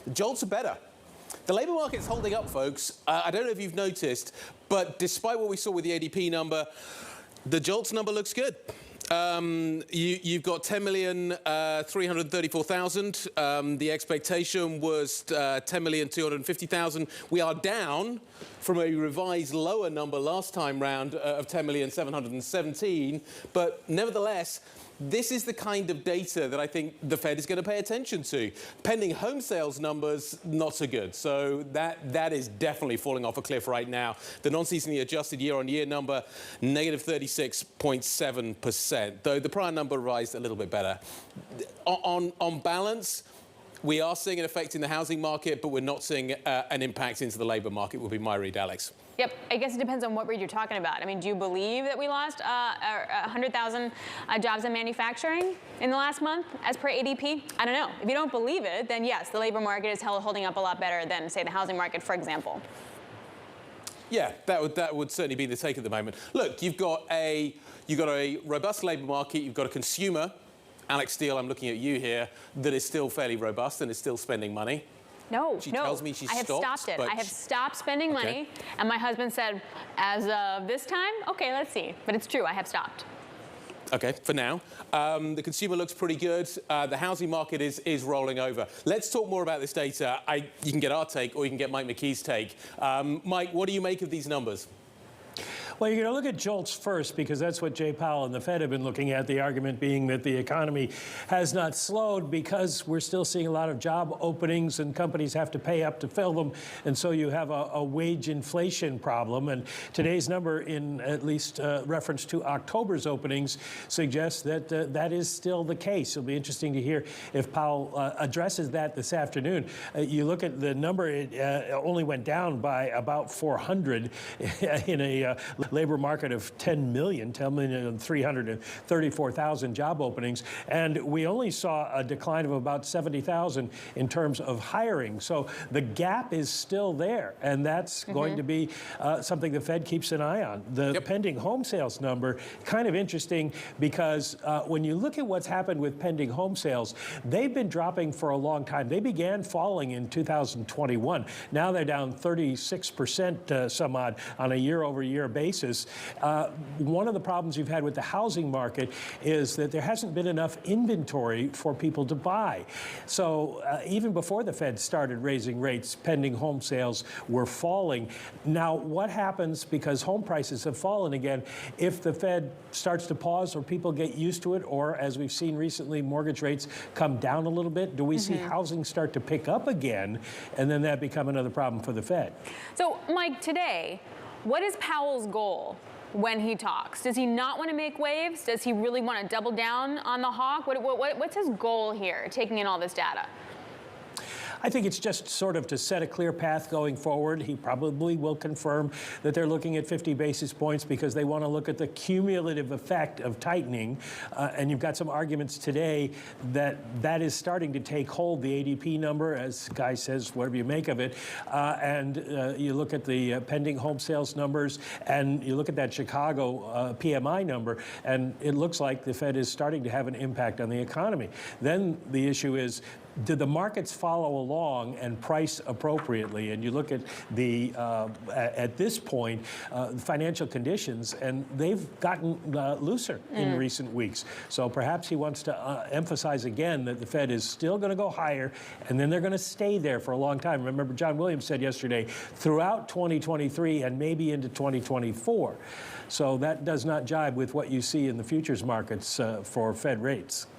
The JOLTS are better. The labour market's holding up, folks. I don't know if you've noticed, but despite what we saw with the ADP number, the JOLTS number looks good. You've got 10,334,000. The expectation was 10,250,000. We are down from a revised lower number last time round of 10,717. But nevertheless, this is the kind of data that I think the Fed is going to pay attention to. Pending home sales numbers, not so good. So that is definitely falling off a cliff right now. The non-seasonally adjusted year-on-year number, negative 36.7%, though the prior number revised a little bit better. On balance, we are seeing an effect in the housing market, but we're not seeing an impact into the labour market, would be my read, Alex. Yep, I guess it depends on what read you're talking about. I mean, do you believe that we lost 100,000 jobs in manufacturing in the last month, as per ADP? I don't know. If you don't believe it, then yes, the labor market is holding up a lot better than, say, the housing market, for example. Yeah, that would certainly be the take at the moment. Look, you've got a robust labour market. You've got a consumer, Alex Steele, I'm looking at you here, that is still fairly robust and is still spending money. No, she tells me she's stopped. I have stopped it. I have stopped spending money. And my husband said, as of this time, okay, let's see. But it's true, I have stopped. Okay, for now. The consumer looks pretty good. The housing market is rolling over. Let's talk more about this data. You can get our take, or you can get Mike McKee's take. Mike, what do you make of these numbers? Well, you're going to look at JOLTS first because that's what Jay Powell and the Fed have been looking at, the argument being that the economy has not slowed because we're still seeing a lot of job openings and companies have to pay up to fill them. And so you have a wage inflation problem. And today's number, in at least reference to October's openings, suggests that that is still the case. It'll be interesting to hear if Powell addresses that this afternoon. You look at the number, it only went down by about 400 in a labor market of 10,334,000 job openings, and we only saw a decline of about 70,000 in terms of hiring. So the gap is still there, and that's going to be something the Fed keeps an eye on. The pending home sales number, kind of interesting because when you look at what's happened with pending home sales, they've been dropping for a long time. They began falling in 2021. Now they're down 36% some odd on a year-over-year basis. One of the problems you've had with the housing market is that there hasn't been enough inventory for people to buy. So even before the Fed started raising rates, pending home sales were falling. Now, what happens, because home prices have fallen again, if the Fed starts to pause or people get used to it, or as we've seen recently, mortgage rates come down a little bit? Do we see housing start to pick up again, and then that become another problem for the Fed? So, Mike, today, what is Powell's goal when he talks? Does he not want to make waves? Does he really want to double down on the hawk? What's his goal here, taking in all this data? I think it's just sort of to set a clear path going forward. He probably will confirm that they're looking at 50 basis points because they want to look at the cumulative effect of tightening. And you've got some arguments today that that is starting to take hold, the ADP number, as Guy says, whatever you make of it. And you look at the pending home sales numbers, and you look at that Chicago PMI number, and it looks like the Fed is starting to have an impact on the economy. Then the issue is, did the markets follow along and price appropriately? And you look at the, at this point, financial conditions, and they've gotten looser in recent weeks. So perhaps he wants to emphasize again that the Fed is still going to go higher, and then they're going to stay there for a long time. Remember, John Williams said yesterday, throughout 2023 and maybe into 2024. So that does not jibe with what you see in the futures markets for Fed rates.